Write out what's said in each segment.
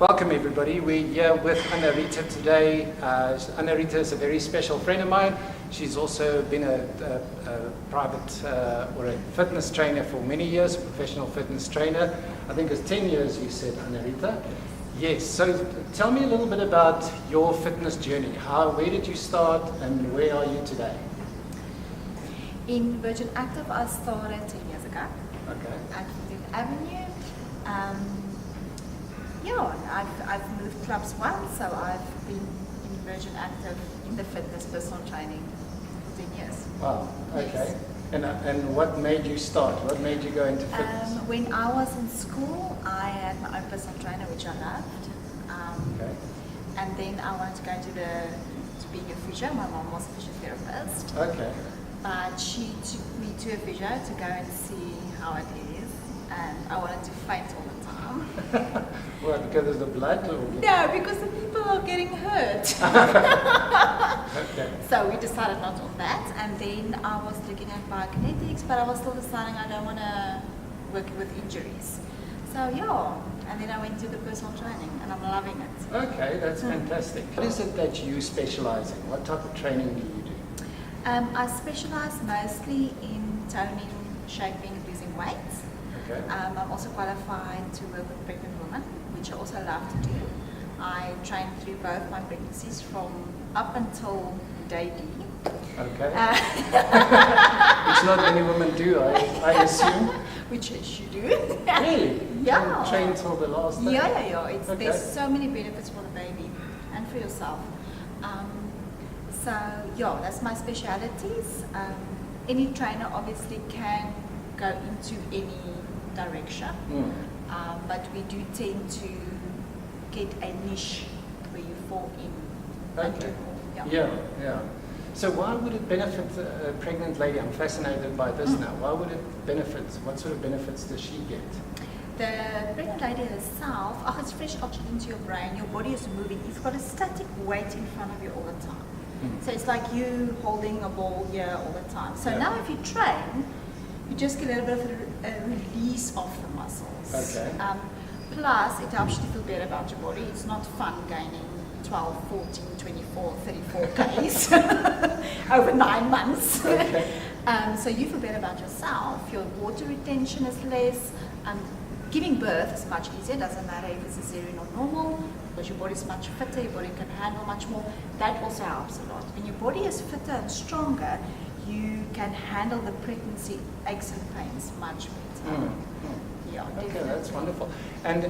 Welcome everybody. We're here with Annerita today. Annerita is a very special friend of mine. She's also been a private or a fitness trainer for many years, a professional fitness trainer. I think it's 10 years you said, Annerita. Yes, so tell me a little bit about your fitness journey. Where did you start and where are you today? In Virgin Active, I started 10 years ago. Okay. At Fifth Avenue. I've moved clubs once, so I've been in Virgin Active in the fitness personal training for 10 years. Wow, okay. Yes. And what made you start? What made you go into fitness? When I was in school, I had my own personal trainer, which I loved. Okay. And then I wanted to go to being a physio. My mom was a physiotherapist. Okay. But she took me to a physio to go and see how it is. And I wanted to faint all the time. What, because of the blood? Or? No, because the people are getting hurt. Okay. So we decided not on that. And then I was looking at biokinetics, but I was still deciding I don't want to work with injuries. So and then I went to the personal training and I'm loving it. Okay, that's fantastic. What is it that you specialize in? What type of training do you do? I specialize mostly in toning, shaping, and losing weight. Okay. I'm also qualified to work with pregnant women, which I also love to do. I trained through both my pregnancies from up until day D. Okay. Which not many women do, I assume. Which you do. Really? Yeah. Train till the last day? Yeah. Okay. There's so many benefits for the baby and for yourself. That's my specialities. Any trainer obviously can go into any direction, but we do tend to get a niche where you fall in. Okay. Yeah. So why would it benefit a pregnant lady? I'm fascinated by this now. Why would it benefit? What sort of benefits does she get? The pregnant lady herself, it's fresh oxygen to your brain, your body is moving. You've got a static weight in front of you all the time. So it's like you holding a ball here all the time. So now if you train, you just get a little bit of a release of the muscles. Okay. Plus, it helps you to feel better about your body. It's not fun gaining 12, 14, 24, 34 Ks over 9 months. Okay. So you feel better about yourself. Your water retention is less. Giving birth is much easier. Doesn't matter if it's cesarean or normal, because your body's much fitter. Your body can handle much more. That also helps a lot. When your body is fitter and stronger, you can handle the pregnancy aches and pains much better. Yeah, okay, definitely. that's wonderful. And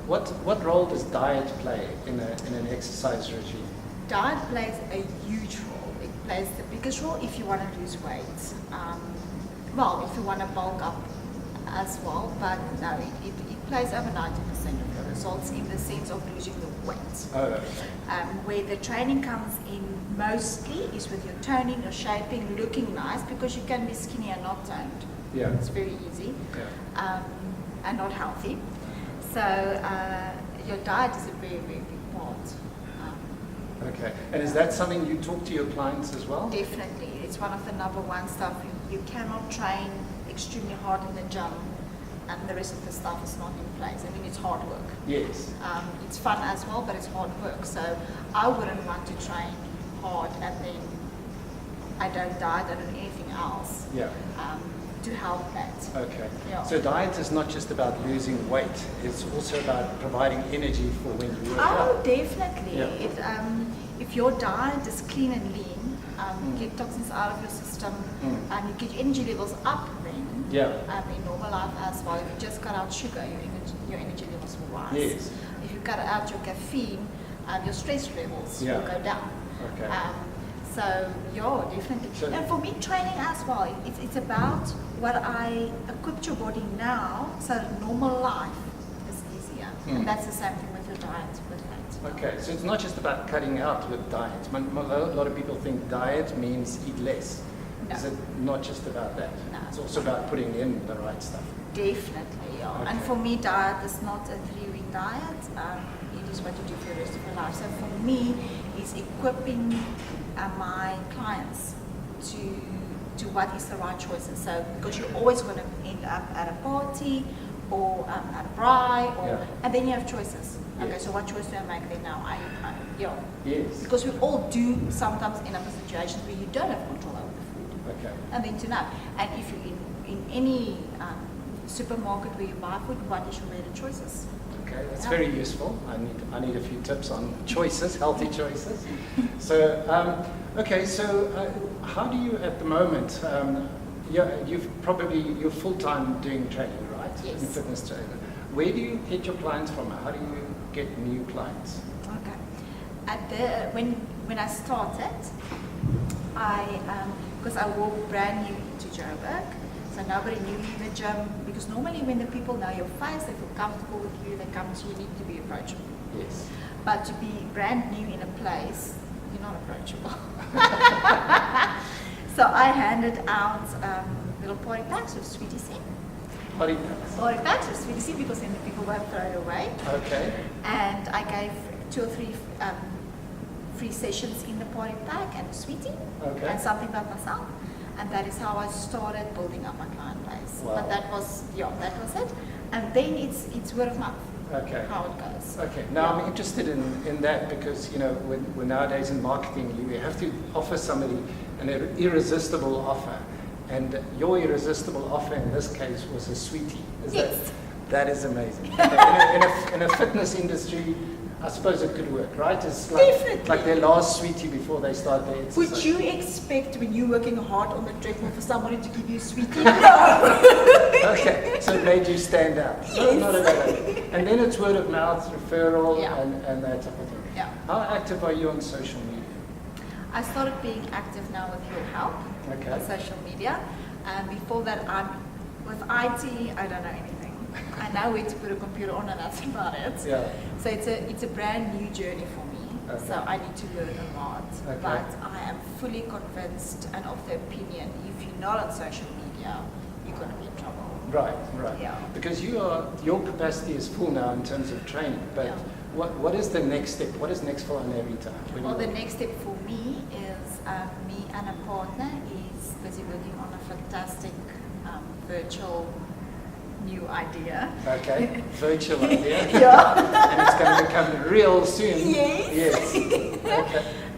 what role does diet play in an exercise regime? Diet plays a huge role. It plays the biggest role if you want to lose weight. If you want to bulk up as well, but no, it plays over 90% of the results in the sense of losing the weight. Where the training comes in mostly is with your toning, your shaping, looking nice, because you can be skinny and not toned. Yeah. It's very easy. Yeah. And not healthy. So your diet is a very, very big part. Okay. And is that something you talk to your clients as well? Definitely. It's one of the number one stuff. You cannot train extremely hard in the gym and the rest of the stuff is not in place. I mean, it's hard work. Yes. It's fun as well, but it's hard work. So I wouldn't want to train hard and then I don't diet, I don't do anything else. Yeah. To help that. Okay. Yeah. So diet is not just about losing weight, it's also about providing energy for when you work out. Oh, definitely. Yeah. If your diet is clean and lean, get toxins out of your system, and you get your energy levels up then, in normal life as well. If you just cut out sugar, your energy levels will rise. Yes. If you cut out your caffeine, your stress levels will go down. Okay. Definitely. So, and for me, training as well, it's about what I equipped your body now, so that normal life is easier. And that's the same thing with your diet, with fat. Okay, so it's not just about cutting out with diet. A lot of people think diet means eat less. No. Is it not just about that? No. It's also about putting in the right stuff. Definitely, yeah. Okay. And for me, diet is not a 3-week diet. It is what you do for the rest of your life. So for me, it's equipping my clients to what is the right choices. So because you're always going to end up at a party or a bra, or, Yeah. and then you have choices. Okay, Yes. so what choice do I make then now? You know, Yes. because we all do sometimes end up in situations where you don't have control over the food. Okay. And then to know. And if you're in any supermarket where you buy food, what is your better choices? Okay, that's Yeah. very useful. I need a few tips on choices, healthy choices. So, okay, so how do you at the moment? You're full time doing training, right? Yes. In fitness training. Where do you get your clients from? How do you get new clients? Okay. When I started, because I walked brand new into Joburg, so nobody knew me in the gym. Because normally when the people know your face, they feel comfortable with you, they come to you, need to be approachable. Yes. But to be brand new in a place, you're not approachable. So I handed out little party packs with sweeties in. Body packs. Party packs with sweeties in, because then the people won't throw it away. Okay. And I gave 2 or 3 free sessions in the party pack and a sweetie, Okay. and something about myself. And that is how I started building up my client base. Wow. But that was it. And then it's word of mouth. Okay. How it goes. Okay. Now I'm interested in that because when nowadays in marketing you have to offer somebody an irresistible offer, and your irresistible offer in this case was a sweetie. Yes. That is amazing. in a fitness industry, I suppose it could work, right? It's Definitely. like their last sweetie before they start their exercise. Would you expect when you're working hard on the treadmill for somebody to give you a sweetie? No. Okay, so it made you stand out. Yes. Not at all. And then it's word of mouth, referral, Yeah. and that type of thing. Yeah. How active are you on social media? I started being active now with your help Okay. on social media. Before that, with IT, I don't know anything. I know where to put a computer on, and that's about it. Yeah. So it's a brand new journey for me. Okay. So I need to learn a lot. Okay. But I am fully convinced and of the opinion, if you're not on social media, you're going to be in trouble. Right. Yeah. Because your capacity is full now in terms of training, but Yeah. what is the next step? What is next for Annerita? Well, the next step for me is me and a partner is busy working on a fantastic virtual new idea. Okay, virtual idea. Yeah. And it's going to become real soon. Yes. Okay.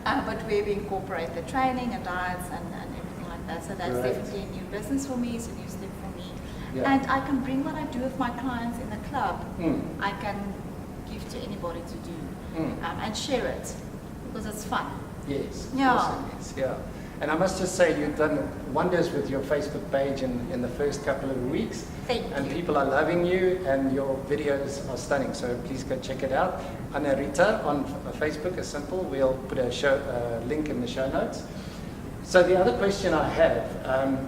But where we incorporate the training and diets and everything like that. So that's Right. definitely a new business for me. It's a new step for me. Yeah. And I can bring what I do with my clients in the club. Mm. I can give to anybody to do Mm. and share it because it's fun. Yes. Yeah. Of course it is, yeah. And I must just say you've done wonders with your Facebook page in the first couple of weeks. Thank And you. people are loving you, and your videos are stunning. So please go check it out. Annerita on Facebook is simple. We'll put a link in the show notes. So the other question I have,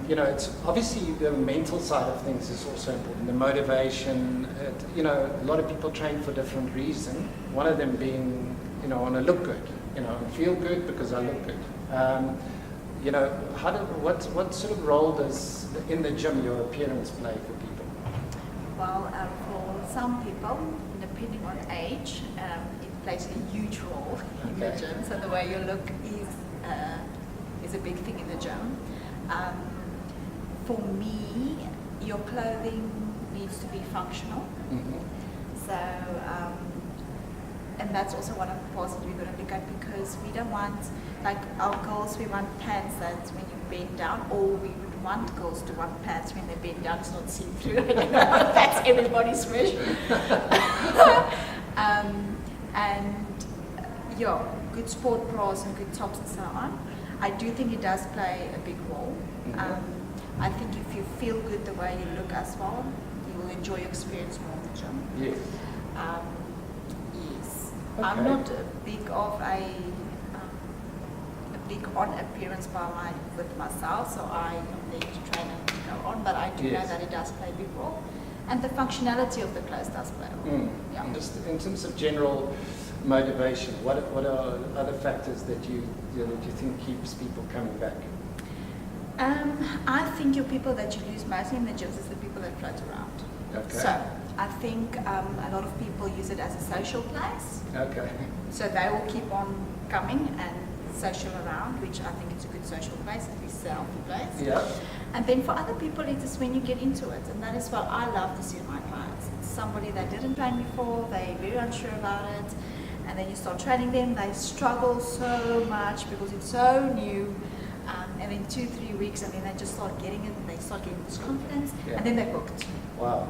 it's obviously the mental side of things is also important. The motivation, a lot of people train for different reasons. One of them being, I want to look good, feel good because I look good. What sort of role does in the gym your appearance play for people? Well, for some people, depending on age, it plays a huge role in the Okay. gym. So the way you look is a big thing in the gym. For me, your clothing needs to be functional. Mm-hmm. So, and that's also one of the parts that we're going to look at, because we don't want, like our girls, we want pants that when you bend down, or we would want girls to want pants when they bend down, it's not see-through. That's everybody's wish. Good sport bras and good tops and so on. I do think it does play a big role. Mm-hmm. I think if you feel good the way you look as well, you will enjoy your experience more in the gym. Yes. Yes. Okay. I'm not big on appearance with myself, so I am there to train and go on, but I do know Yes. that it does play a big role. And the functionality of the clothes does play a role. Mm. Yeah. And just in terms of general motivation, what are other factors that you think keeps people coming back? I think your people that you lose mostly in the gyms is the people that float around. Okay. So I think a lot of people use it as a social place. Okay. So they will keep on coming and social around, which I think is a good social place, at least a healthy place. Yeah. And then for other people, it is when you get into it, and that is what I love to see in my clients. somebody that didn't train before, they're very unsure about it, and then you start training them, they struggle so much because it's so new, and in 2-3 weeks, and then they just start getting it, and they start getting this confidence, and then they're hooked. Wow.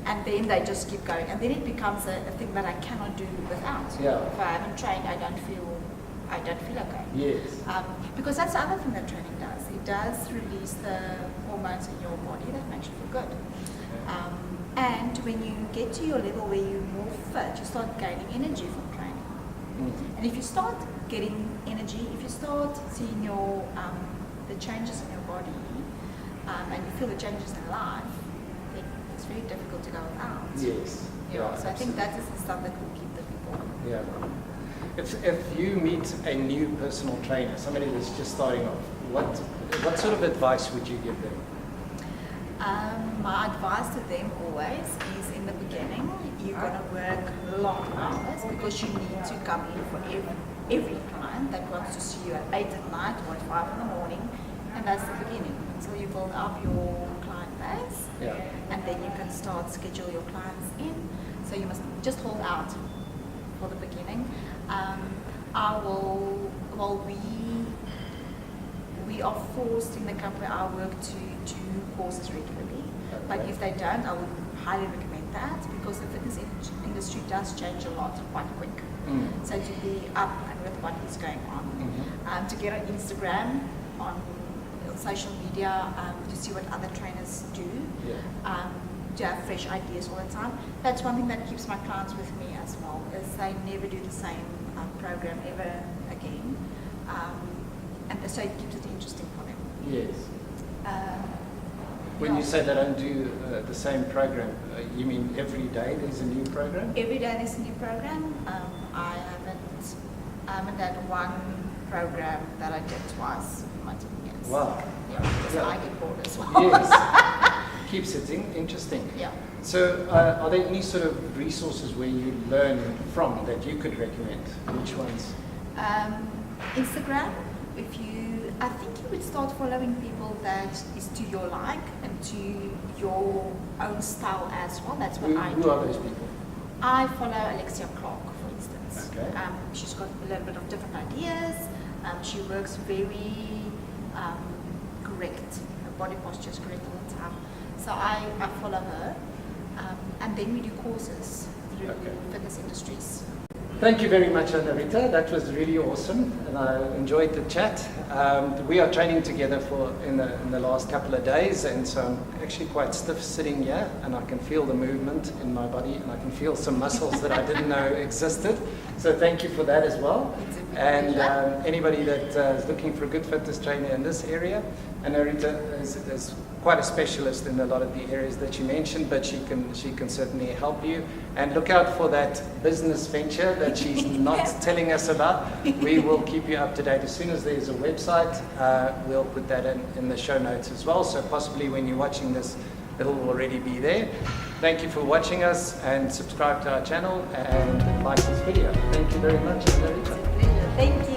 And then they just keep going, and then it becomes a thing that I cannot do without. Yeah. If I haven't trained, I don't feel okay. Yes. Because that's the other thing that training does. It does release the hormones in your body that makes you feel good. And when you get to your level where you're more fit, you start gaining energy from training. And if you start getting energy, if you start seeing your the changes in your body, and you feel the changes in life, then it's very difficult to go without. Yes. Yeah. So I think that is the stuff that will keep the people. Yeah. If you meet a new personal trainer, somebody that's just starting off, what sort of advice would you give them? My advice to them always is in the beginning, you're going to work long hours because you need to come in for every client that wants to see you at 8 at night or at 5 in the morning, and that's the beginning until you build up your client base, and then you can start schedule your clients in. So you must just hold out for the beginning. We are forced in the company I work to do courses regularly, but if they don't, I would highly recommend that because the fitness industry does change a lot quite quick. So to be up and with what is going on, to get on Instagram, on social media, to see what other trainers do, to have fresh ideas all the time. That's one thing that keeps my clients with me as well, is they never do the same program ever again. And so it keeps it interesting for them. Yes. When you say they don't do the same program, you mean every day there's a new program? Every day there's a new program. I haven't had one program that I did twice in my 10 years. Wow. Yeah, so I get bored as well. Yes. Keeps it interesting. Yeah. So are there any sort of resources where you learn from that you could recommend? Which ones? Instagram. I think you would start following people that is to your like and to your own style as well. That's what I do. Who are those people? I follow Alexia Clark, for instance. Okay. She's got a little bit of different ideas. She works very correct. Her body posture is correct all the time. So I follow her. And then we do courses through fitness industries. Thank you very much, Annerita. That was really awesome, and I enjoyed the chat. We are training together in the last couple of days, and so I'm actually quite stiff sitting here, and I can feel the movement in my body, and I can feel some muscles that I didn't know existed. So thank you for that as well. And anybody that is looking for a good fitness trainer in this area, Annerita is quite a specialist in a lot of the areas that you mentioned, but she can certainly help you. And look out for that business venture that she's not telling us about. We will keep you up to date. As soon as there's a website, we'll put that in the show notes as well. So possibly when you're watching this, it'll already be there. Thank you for watching us, and subscribe to our channel and like this video. Thank you very much, Annerita. Thank you.